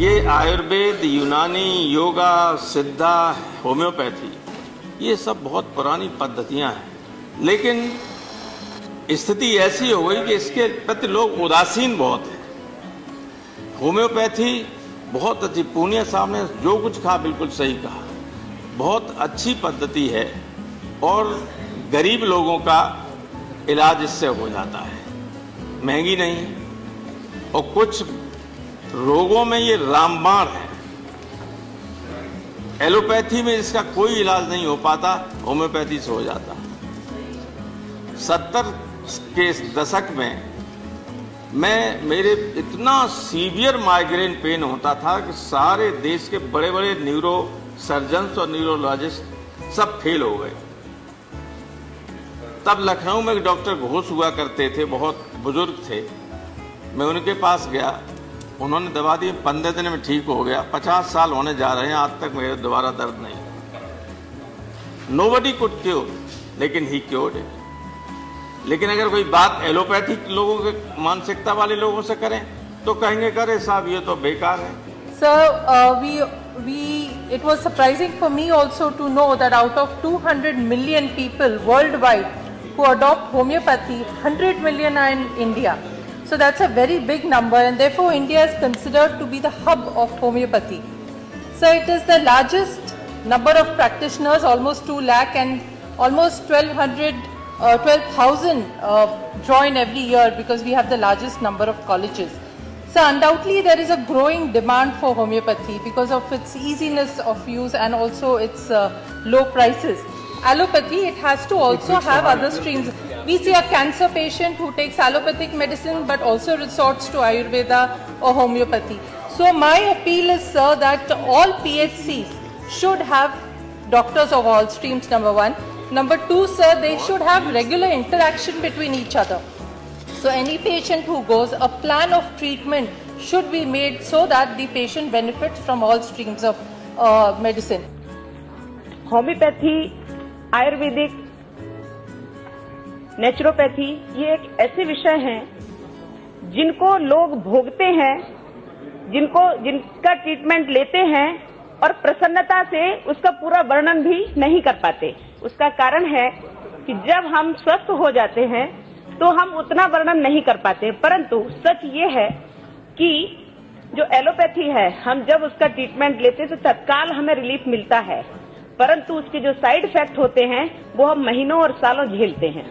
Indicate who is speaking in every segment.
Speaker 1: ये आयुर्वेद, यूनानी, योगा, सिद्धा, होम्योपैथी, ये सब बहुत पुरानी पद्धतियां हैं, लेकिन स्थिति ऐसी हो गई कि इसके प्रति लोग उदासीन बहुत हैं। होम्योपैथी बहुत अच्छी, पूनिया साहब ने जो कुछ कहा बिल्कुल सही कहा, बहुत अच्छी पद्धति है और गरीब लोगों का इलाज इससे हो जाता है, महंगी नहीं है। और कुछ रोगों में ये रामबाण है, एलोपैथी में इसका कोई इलाज नहीं हो पाता, होम्योपैथी से हो जाता। 70 के दशक में मेरे इतना सीवियर माइग्रेन पेन होता था कि सारे देश के बड़े बड़े न्यूरो सर्जन्स और न्यूरोलॉजिस्ट सब फेल हो गए। तब लखनऊ में एक डॉक्टर घोष हुआ करते थे, बहुत बुजुर्ग थे, मैं उनके पास गया, उन्होंने दवा दी, 15 दिन में ठीक हो गया। 50 साल होने जा रहे हैं, आज तक मेरे दोबारा दर्द नहीं। नोबडी कुड क्योर, लेकिन ही क्योर्ड इट। लेकिन अगर कोई बात एलोपैथिक लोगों के मानसिकता वाले लोगों से करें तो कहेंगे करे साहब ये तो बेकार है।
Speaker 2: Sir, it was surprising for me also to know that out of 200 million people worldwide who adopt homeopathy, 100 million are in India. So that's a very big number, and therefore India is considered to be the hub of homeopathy. So it is the largest number of practitioners, almost 2 lakh, and almost 12,000 join every year because we have the largest number of colleges. So undoubtedly there is a growing demand for homeopathy because of its easiness of use and also its low prices. Allopathy, it has to also have other streams. We see a cancer patient who takes allopathic medicine but also resorts to Ayurveda or homeopathy. So my appeal is, sir, that all PHCs should have doctors of all streams, number one. Number two, sir, they should have regular interaction between each other. So any patient who goes, a plan of treatment should be made so that the patient benefits from all streams of medicine.
Speaker 3: Homeopathy, Ayurvedic, naturopathy, ये एक ऐसे विषय हैं जिनको लोग भोगते हैं, जिनका ट्रीटमेंट लेते हैं और प्रसन्नता से उसका पूरा वर्णन भी नहीं कर पाते। उसका कारण है कि जब हम स्वस्थ हो जाते हैं तो हम उतना वर्णन नहीं कर पाते, परंतु सच ये है कि जो एलोपैथी है, हम जब उसका ट्रीटमेंट लेते तो तत्काल हमें रिलीफ मिलता है, परंतु उसके जो साइड इफेक्ट होते हैं वो हम महीनों और सालों झेलते हैं।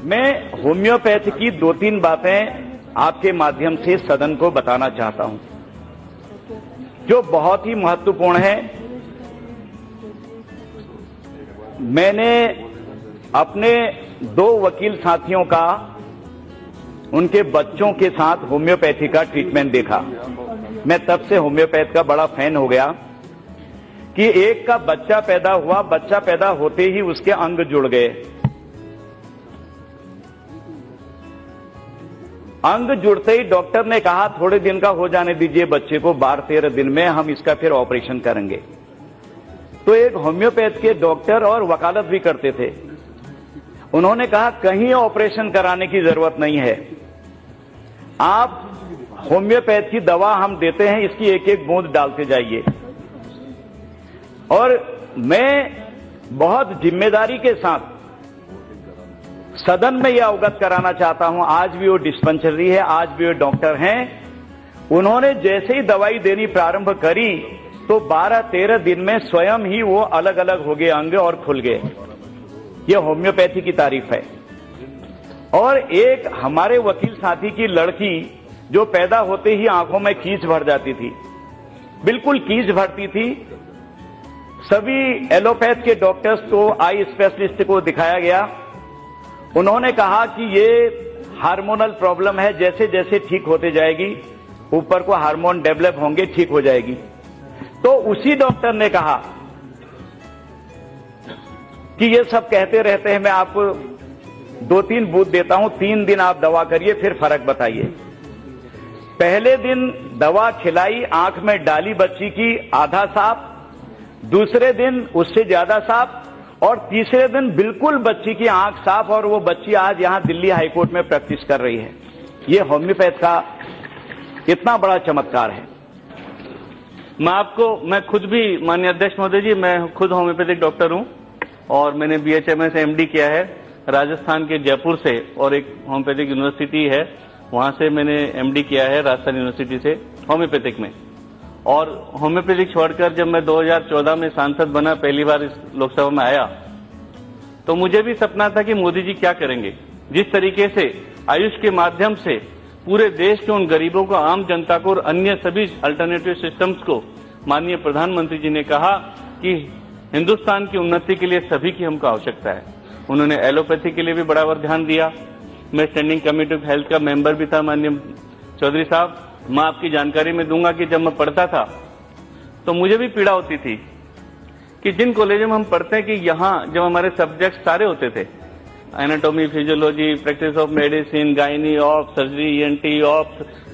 Speaker 4: मैं होम्योपैथी की 2-3 बातें आपके माध्यम से सदन को बताना चाहता हूं जो बहुत ही महत्वपूर्ण है। मैंने अपने 2 वकील साथियों का, उनके बच्चों के साथ होम्योपैथी का ट्रीटमेंट देखा। मैं तब से होम्योपैथ का बड़ा फैन हो गया कि एक का बच्चा पैदा हुआ, बच्चा पैदा होते ही उसके अंग जुड़ गए। अंग जुड़ते ही डॉक्टर ने कहा थोड़े दिन का हो जाने दीजिए बच्चे को, 12-13 दिन में हम इसका फिर ऑपरेशन करेंगे। तो एक होम्योपैथ के डॉक्टर और वकालत भी करते थे, उन्होंने कहा कहीं ऑपरेशन कराने की जरूरत नहीं है, आप होम्योपैथ की दवा हम देते हैं, इसकी एक एक बूंद डालते जाइए। और मैं बहुत जिम्मेदारी के साथ सदन में यह अवगत कराना चाहता हूं, आज भी वो डिस्पेंसरी है, आज भी वो डॉक्टर हैं, उन्होंने जैसे ही दवाई देनी प्रारंभ करी तो 12-13 दिन में स्वयं ही वो अलग अलग हो गए अंग और खुल गए। ये होम्योपैथी की तारीफ है। और एक हमारे वकील साथी की लड़की जो पैदा होते ही आंखों में कीच भर जाती थी, बिल्कुल कीच भरती थी। सभी एलोपैथ के डॉक्टर्स को, आई स्पेशलिस्ट को दिखाया गया, उन्होंने कहा कि ये हार्मोनल प्रॉब्लम है, जैसे जैसे ठीक होते जाएगी ऊपर को हार्मोन डेवलप होंगे, ठीक हो जाएगी। तो उसी डॉक्टर ने कहा कि ये सब कहते रहते हैं, मैं आपको 2-3 बूथ देता हूं, 3 दिन आप दवा करिए फिर फर्क बताइए। पहले दिन दवा खिलाई, आंख में डाली बच्ची की, आधा साफ, दूसरे दिन उससे ज्यादा साफ, और तीसरे दिन बिल्कुल बच्ची की आंख साफ, और वो बच्ची आज यहां दिल्ली हाईकोर्ट में प्रैक्टिस कर रही है। ये होम्योपैथ का इतना बड़ा चमत्कार है।
Speaker 5: मैं खुद भी माननीय अध्यक्ष महोदय जी, मैं खुद होम्योपैथिक डॉक्टर हूं और मैंने BHMS MD किया है राजस्थान के जयपुर से, और एक होम्योपैथिक यूनिवर्सिटी है वहां से मैंने MD किया है राजस्थान यूनिवर्सिटी से होम्योपैथिक में। और होम्योपैथिक छोड़कर जब मैं 2014 में सांसद बना, पहली बार इस लोकसभा में आया, तो मुझे भी सपना था कि मोदी जी क्या करेंगे। जिस तरीके से आयुष के माध्यम से पूरे देश के उन गरीबों को, आम जनता को और अन्य सभी अल्टरनेटिव सिस्टम्स को माननीय प्रधानमंत्री जी ने कहा कि हिंदुस्तान की उन्नति के लिए सभी की हमको आवश्यकता है। उन्होंने एलोपैथी के लिए भी बराबर ध्यान दिया। मैं स्टैंडिंग कमेटी ऑफ हेल्थ का मेंबर भी था माननीय चौधरी साहब। मैं आपकी जानकारी में दूंगा कि जब मैं पढ़ता था तो मुझे भी पीड़ा होती थी कि जिन कॉलेजों में हम पढ़ते हैं कि यहाँ जब हमारे सब्जेक्ट सारे होते थे, anatomy, physiology, practice of medicine, gynae of, surgery, ENT of,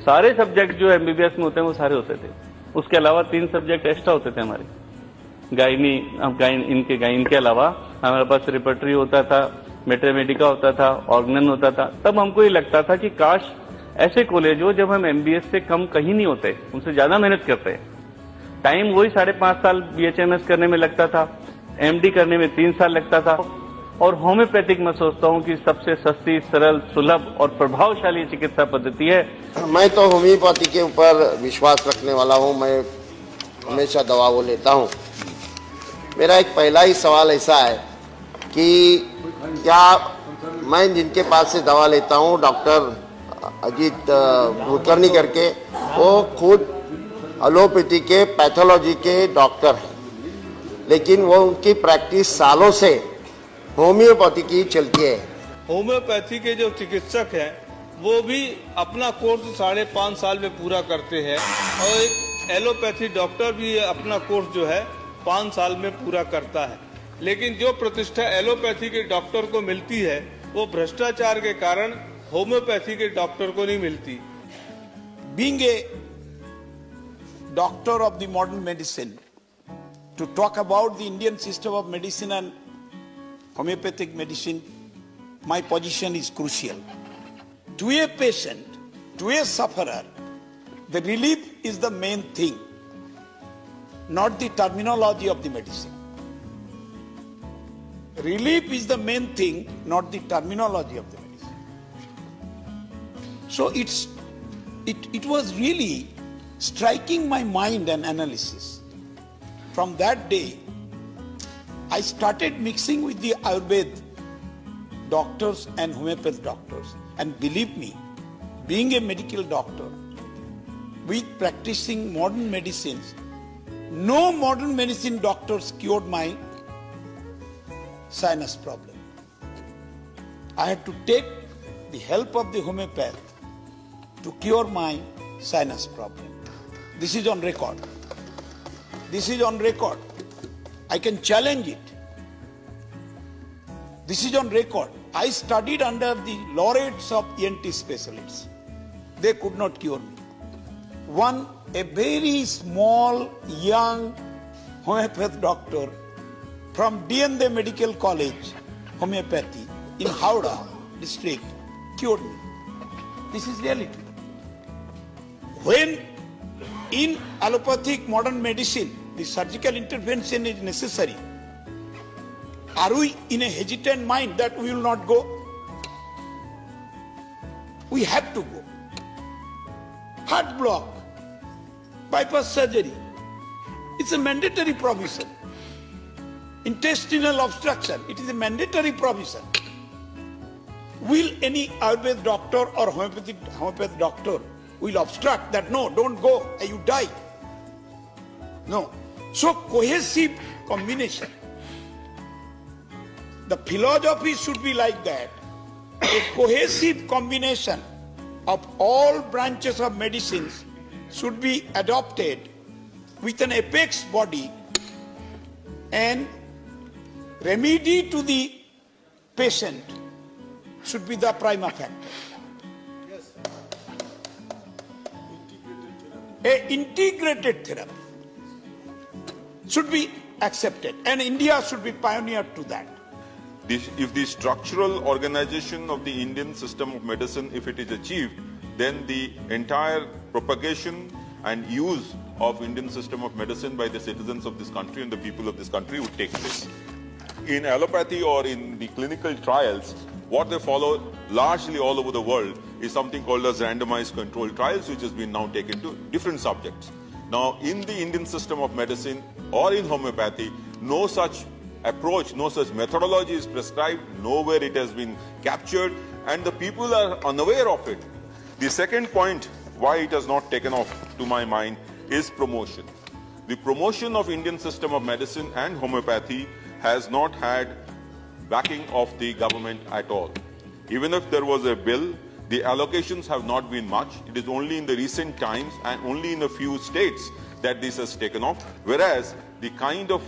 Speaker 5: सारे सब्जेक्ट जो MBBS में होते हैं वो सारे होते थे। उसके अलावा 3 सब्जेक्ट एक्स्ट्रा होते थे हमारे, इनके अलावा हमारे पास रिपर्टरी होता था, मैथमेटिका होता था, ऑर्गनन होता था। तब हमको ये लगता था कि काश ऐसे कॉलेज हो जब हम MBS से कम कहीं नहीं होते, उनसे ज्यादा मेहनत करते हैं। टाइम वही 5.5 साल BHMS करने में लगता था, MD करने में 3 साल लगता था, और होम्योपैथिक मैं सोचता हूं कि सबसे सस्ती, सरल, सुलभ और प्रभावशाली चिकित्सा पद्धति है।
Speaker 6: मैं तो होम्योपैथी के ऊपर विश्वास रखने वाला हूं, मैं हमेशा दवा वो लेता हूं। मेरा एक पहला ही सवाल ऐसा है कि क्या मैं जिनके पास से दवा लेता हूं, डॉक्टर अजीत कुलकर्णी करके, वो खुद एलोपैथी के पैथोलॉजी के डॉक्टर हैं, लेकिन वो उनकी प्रैक्टिस सालों से होम्योपैथी की चलती है।
Speaker 1: होम्योपैथी के जो चिकित्सक हैं वो भी अपना कोर्स 5.5 साल में पूरा करते हैं, और एक एलोपैथी डॉक्टर भी अपना कोर्स जो है 5 साल में पूरा करता है। लेकिन जो प्रतिष्ठा एलोपैथी के डॉक्टर को मिलती है वो भ्रष्टाचार के कारण होम्योपैथी के डॉक्टर को नहीं मिलती।
Speaker 7: Being a doctor of the modern medicine, to talk about the Indian system of medicine and homeopathic medicine, my position is crucial. To a patient, to a sufferer, the relief is the main thing, not the terminology of the medicine. Relief is the main thing, not the terminology of the medicine. So it was really striking my mind and analysis. From that day, I started mixing with the Ayurveda doctors and homeopathic doctors. And believe me, being a medical doctor with practicing modern medicines, no modern medicine doctors cured my sinus problem. I had to take the help of the homeopath to cure my sinus problem. This is on record. This is on record. I can challenge it. This is on record. I studied under the laureates of ENT specialists. They could not cure me. A very small, young homeopath doctor from DND Medical College, Homeopathy, in Howrah district, cured me. This is reality. When in allopathic modern medicine, the surgical intervention is necessary, are we in a hesitant mind that we will not go? We have to go. Heart block, bypass surgery, it's a mandatory provision. Intestinal obstruction, it is a mandatory provision. Will any Ayurvedic doctor or homeopathic doctor will obstruct that? No, don't go, you die. No. So cohesive combination. The philosophy should be like that. A cohesive combination of all branches of medicines should be adopted with an apex body, and remedy to the patient should be the prima factor. A integrated therapy should be accepted, and India should be pioneer to that.
Speaker 8: If the structural organization of the Indian system of medicine, if it is achieved, then the entire propagation and use of Indian system of medicine by the citizens of this country and the people of this country would take place. In allopathy or in the clinical trials, what they follow largely all over the world is something called as randomized controlled trials, which has been now taken to different subjects. Now, in the Indian system of medicine or in homeopathy, no such approach, no such methodology is prescribed, nowhere it has been captured, and the people are unaware of it. The second point why it has not taken off, to my mind, is promotion. The promotion of Indian system of medicine and homeopathy has not had backing of the government at all. Even if there was a bill, the allocations have not been much. It is only in the recent times and only in a few states that this has taken off, whereas the kind of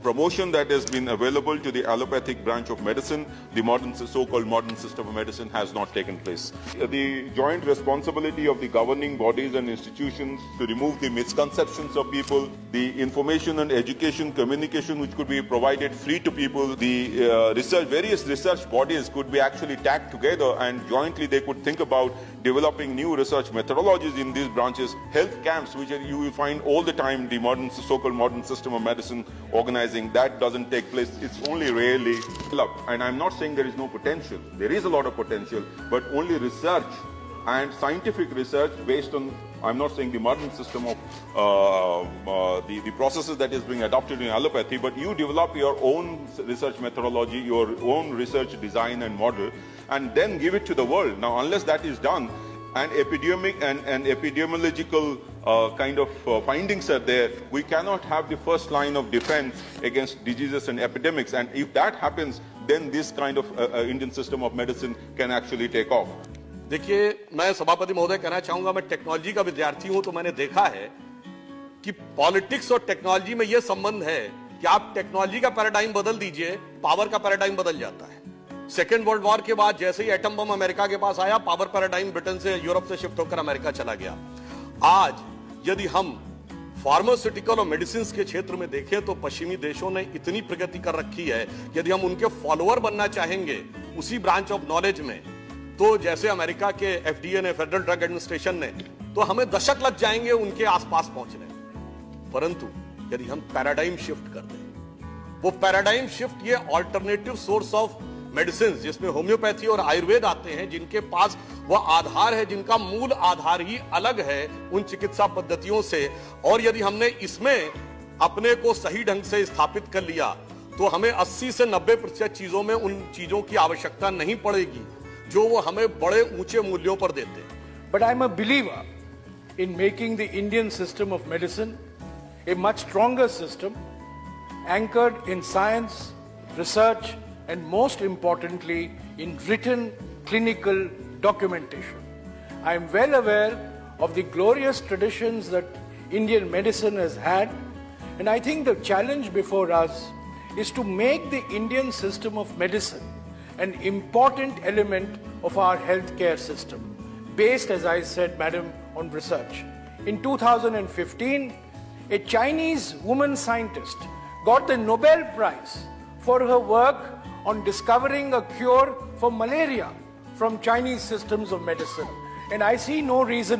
Speaker 8: promotion that has been available to the allopathic branch of medicine, the modern, so-called modern system of medicine, has not taken place. The joint responsibility of the governing bodies and institutions to remove the misconceptions of people, the information and education, communication which could be provided free to people, the various research bodies could be actually tagged together and jointly they could think about developing new research methodologies in these branches. Health camps, which you will find all the time, the modern, so-called modern system of medicine organizing, that doesn't take place. It's only rarely developed. And I'm not saying there is no potential. There is a lot of potential, but only research and scientific research based on, I'm not saying the modern system of the processes that is being adopted in allopathy, but you develop your own research methodology, your own research design and model, and then give it to the world. Now, unless that is done, and epidemiological kind of findings are there, we cannot have the first line of defense against diseases and epidemics. And if that happens, then this kind of Indian system of medicine can actually take off.
Speaker 9: देखिए, मैं सभापति महोदय कहना चाहूंगा, मैं technology का विद्यार्थी हूं, तो मैंने देखा है कि पॉलिटिक्स और टेक्नोलॉजी में यह संबंध है कि आप टेक्नोलॉजी का पैराडाइम बदल दीजिए, पावर का पैराडाइम बदल जाता है। सेकेंड वर्ल्ड वॉर के बाद जैसे ही एटम बम अमेरिका के पास आया, पावर पैराडाइम ब्रिटेन से यूरोप से शिफ्ट होकर अमेरिका चला गया। आज यदि हम फार्मास्यूटिकल और मेडिसिन के क्षेत्र में देखें तो पश्चिमी देशों ने इतनी प्रगति कर रखी है, यदि हम उनके फॉलोअर बनना चाहेंगे उसी ब्रांच ऑफ नॉलेज में, तो जैसे अमेरिका के FDA ने, फेडरल ड्रग एडमिनिस्ट्रेशन ने, तो हमें दशक लग जाएंगे उनके आसपास पहुंचने। परंतु यदि हम पैराडाइम शिफ्ट कर दें, वो पैराडाइम शिफ्ट, ये ऑल्टरनेटिव सोर्स ऑफ मेडिसिन जिसमें होम्योपैथी और आयुर्वेद आते हैं, जिनके पास वह आधार है, जिनका मूल आधार ही अलग है उन चिकित्सा पद्धतियों से, और यदि हमने इसमें अपने को सही ढंग से स्थापित कर लिया तो हमें 80 से 90% चीजों में उन चीजों की आवश्यकता नहीं पड़ेगी जो वो हमें बड़े ऊंचे मूल्यों पर देते हैं।
Speaker 10: But I'm a believer in making the Indian system of medicine a much stronger system, anchored in science, research, and most importantly, in written clinical documentation. I am well aware of the glorious traditions that Indian medicine has had, and I think the challenge before us is to make the Indian system of medicine an important element of our healthcare system, based, as I said, Madam, on research. In 2015, a Chinese woman scientist got the Nobel Prize for her work on discovering a cure for malaria from Chinese systems of medicine. And I see no reason